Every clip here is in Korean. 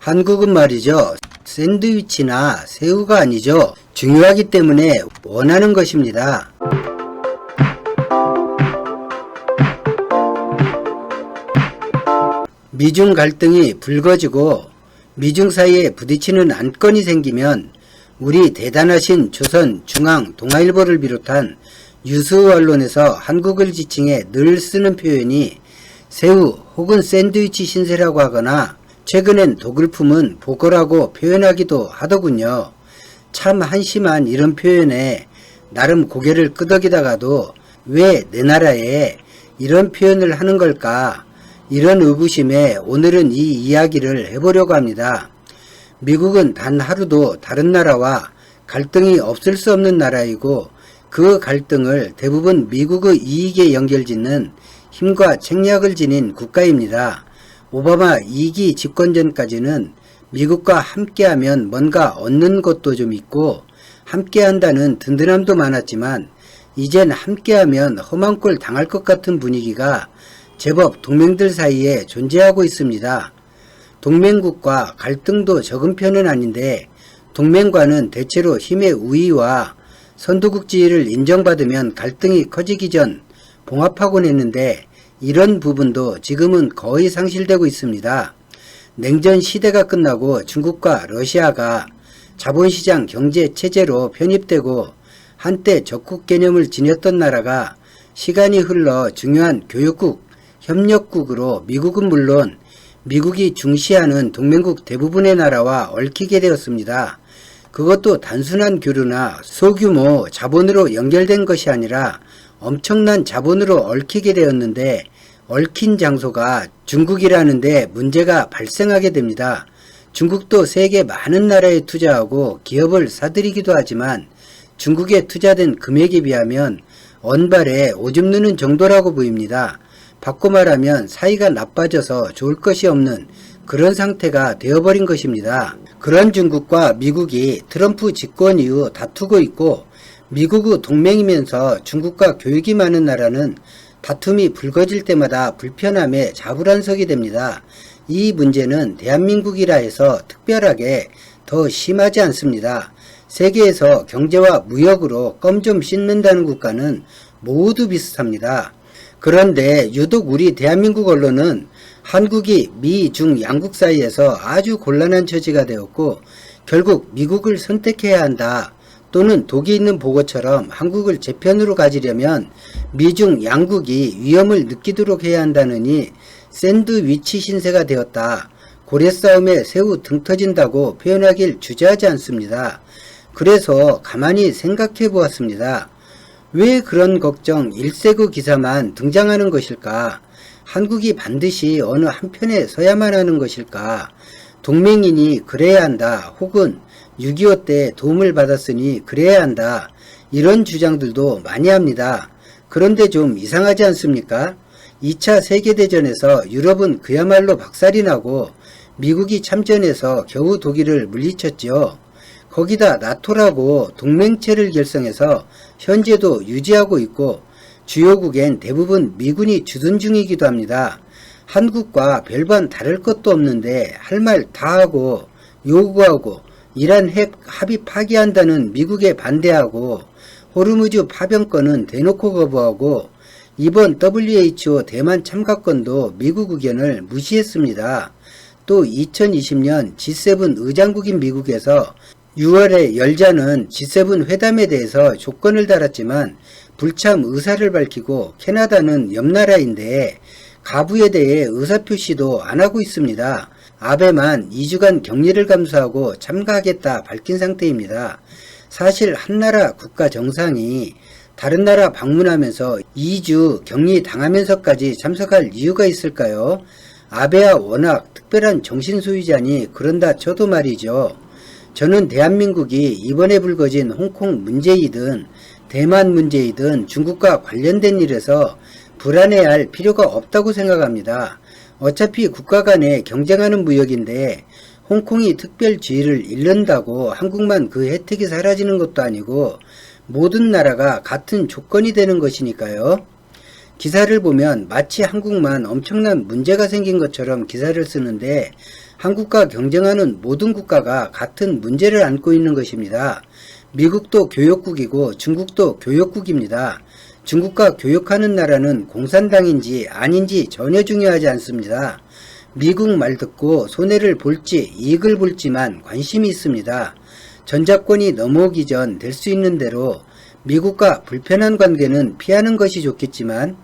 한국은 말이죠. 샌드위치나 새우가 아니죠. 중요하기 때문에 원하는 것입니다. 미중 갈등이 불거지고 미중 사이에 부딪히는 안건이 생기면 우리 대단하신 조선, 중앙, 동아일보를 비롯한 유수 언론에서 한국을 지칭해 늘 쓰는 표현이 새우 혹은 샌드위치 신세라고 하거나 최근엔 독을 품은 보거라고 표현하기도 하더군요. 참 한심한 이런 표현에 나름 고개를 끄덕이다가도 왜 내 나라에 이런 표현을 하는 걸까? 이런 의구심에 오늘은 이 이야기를 해보려고 합니다. 미국은 단 하루도 다른 나라와 갈등이 없을 수 없는 나라이고 그 갈등을 대부분 미국의 이익에 연결짓는 힘과 책략을 지닌 국가입니다. 오바마 2기 집권 전까지는 미국과 함께하면 뭔가 얻는 것도 좀 있고 함께한다는 든든함도 많았지만 이젠 함께하면 험한 꼴 당할 것 같은 분위기가 제법 동맹들 사이에 존재하고 있습니다. 동맹국과 갈등도 적은 편은 아닌데 동맹과는 대체로 힘의 우위와 선두국 지위를 인정받으면 갈등이 커지기 전 봉합하곤 했는데 이런 부분도 지금은 거의 상실되고 있습니다. 냉전 시대가 끝나고 중국과 러시아가 자본시장 경제체제로 편입되고 한때 적국 개념을 지녔던 나라가 시간이 흘러 중요한 교역국, 협력국으로 미국은 물론 미국이 중시하는 동맹국 대부분의 나라와 얽히게 되었습니다. 그것도 단순한 교류나 소규모 자본으로 연결된 것이 아니라 엄청난 자본으로 얽히게 되었는데 얽힌 장소가 중국이라는데 문제가 발생하게 됩니다. 중국도 세계 많은 나라에 투자하고 기업을 사들이기도 하지만 중국에 투자된 금액에 비하면 언발에 오줌 누는 정도라고 보입니다. 바꿔 말하면 사이가 나빠져서 좋을 것이 없는 그런 상태가 되어버린 것입니다. 그런 중국과 미국이 트럼프 집권 이후 다투고 있고 미국의 동맹이면서 중국과 교육이 많은 나라는 다툼이 불거질 때마다 불편함에 자불안석이 됩니다. 이 문제는 대한민국이라 해서 특별하게 더 심하지 않습니다. 세계에서 경제와 무역으로 껌 좀 씻는다는 국가는 모두 비슷합니다. 그런데 유독 우리 대한민국 언론은 한국이 미, 중 양국 사이에서 아주 곤란한 처지가 되었고 결국 미국을 선택해야 한다 또는 독이 있는 보고처럼 한국을 제 편으로 가지려면 미중 양국이 위험을 느끼도록 해야 한다느니 샌드위치 신세가 되었다. 고래싸움에 새우 등 터진다고 표현하길 주저하지 않습니다. 그래서 가만히 생각해 보았습니다. 왜 그런 걱정 1세그 기사만 등장하는 것일까? 한국이 반드시 어느 한편에 서야만 하는 것일까? 동맹이니 그래야 한다. 혹은 6.25 때 도움을 받았으니 그래야 한다. 이런 주장들도 많이 합니다. 그런데 좀 이상하지 않습니까? 2차 세계대전에서 유럽은 그야말로 박살이 나고 미국이 참전해서 겨우 독일을 물리쳤지요. 거기다 나토라고 동맹체를 결성해서 현재도 유지하고 있고 주요국엔 대부분 미군이 주둔 중이기도 합니다. 한국과 별반 다를 것도 없는데 할 말 다 하고 요구하고 이란 핵 합의 파기한다는 미국에 반대하고 호르무즈 파병권은 대놓고 거부하고 이번 WHO 대만 참가권도 미국 의견을 무시했습니다. 또 2020년 G7 의장국인 미국에서 6월에 열자는 G7 회담에 대해서 조건을 달았지만 불참 의사를 밝히고 캐나다는 옆나라인데 가부에 대해 의사표시도 안하고 있습니다. 아베만 2주간 격리를 감수하고 참가하겠다 밝힌 상태입니다. 사실 한나라 국가 정상이 다른 나라 방문하면서 2주 격리 당하면서까지 참석할 이유가 있을까요? 아베야 워낙 특별한 정신소유자니 그런다 쳐도 말이죠. 저는 대한민국이 이번에 불거진 홍콩 문제이든 대만 문제이든 중국과 관련된 일에서 불안해할 필요가 없다고 생각합니다. 어차피 국가 간에 경쟁하는 무역인데 홍콩이 특별 지위를 잃는다고 한국만 그 혜택이 사라지는 것도 아니고 모든 나라가 같은 조건이 되는 것이니까요. 기사를 보면 마치 한국만 엄청난 문제가 생긴 것처럼 기사를 쓰는데 한국과 경쟁하는 모든 국가가 같은 문제를 안고 있는 것입니다. 미국도 교역국이고 중국도 교역국입니다. 중국과 교역하는 나라는 공산당인지 아닌지 전혀 중요하지 않습니다. 미국 말 듣고 손해를 볼지 이익을 볼지만 관심이 있습니다. 전작권이 넘어오기 전 될 수 있는 대로 미국과 불편한 관계는 피하는 것이 좋겠지만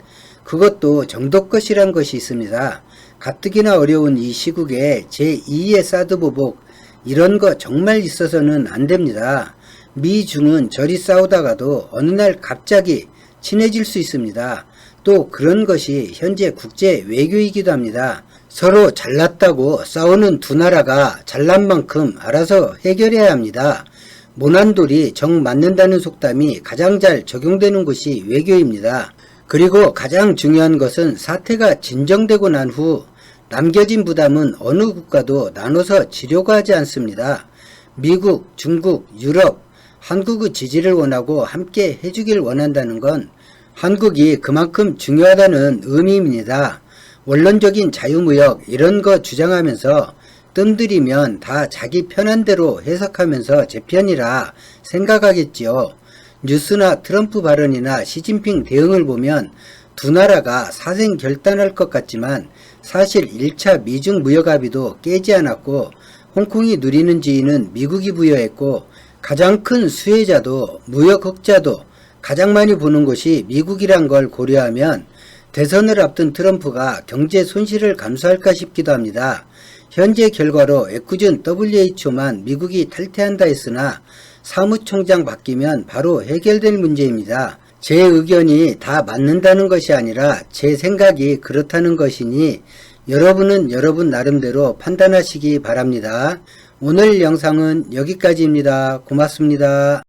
그것도 정도껏이란 것이 있습니다. 가뜩이나 어려운 이 시국에 제2의 사드 보복 이런 거 정말 있어서는 안 됩니다. 미중은 저리 싸우다가도 어느 날 갑자기 친해질 수 있습니다. 또 그런 것이 현재 국제 외교이기도 합니다. 서로 잘났다고 싸우는 두 나라가 잘난 만큼 알아서 해결해야 합니다. 모난 돌이 정 맞는다는 속담이 가장 잘 적용되는 곳이 외교입니다. 그리고 가장 중요한 것은 사태가 진정되고 난 후 남겨진 부담은 어느 국가도 나눠서 지려고 하지 않습니다. 미국, 중국, 유럽, 한국의 지지를 원하고 함께 해주길 원한다는 건 한국이 그만큼 중요하다는 의미입니다. 원론적인 자유무역 이런 거 주장하면서 뜸들이면 다 자기 편한 대로 해석하면서 제 편이라 생각하겠지요. 뉴스나 트럼프 발언이나 시진핑 대응을 보면 두 나라가 사생 결단할 것 같지만 사실 1차 미중 무역합의도 깨지 않았고 홍콩이 누리는 지위는 미국이 부여했고 가장 큰 수혜자도 무역 흑자도 가장 많이 보는 곳이 미국이란 걸 고려하면 대선을 앞둔 트럼프가 경제 손실을 감수할까 싶기도 합니다. 현재 결과로 애꿎은 WHO만 미국이 탈퇴한다 했으나 사무총장 바뀌면 바로 해결될 문제입니다. 제 의견이 다 맞는다는 것이 아니라 제 생각이 그렇다는 것이니 여러분은 여러분 나름대로 판단하시기 바랍니다. 오늘 영상은 여기까지입니다. 고맙습니다.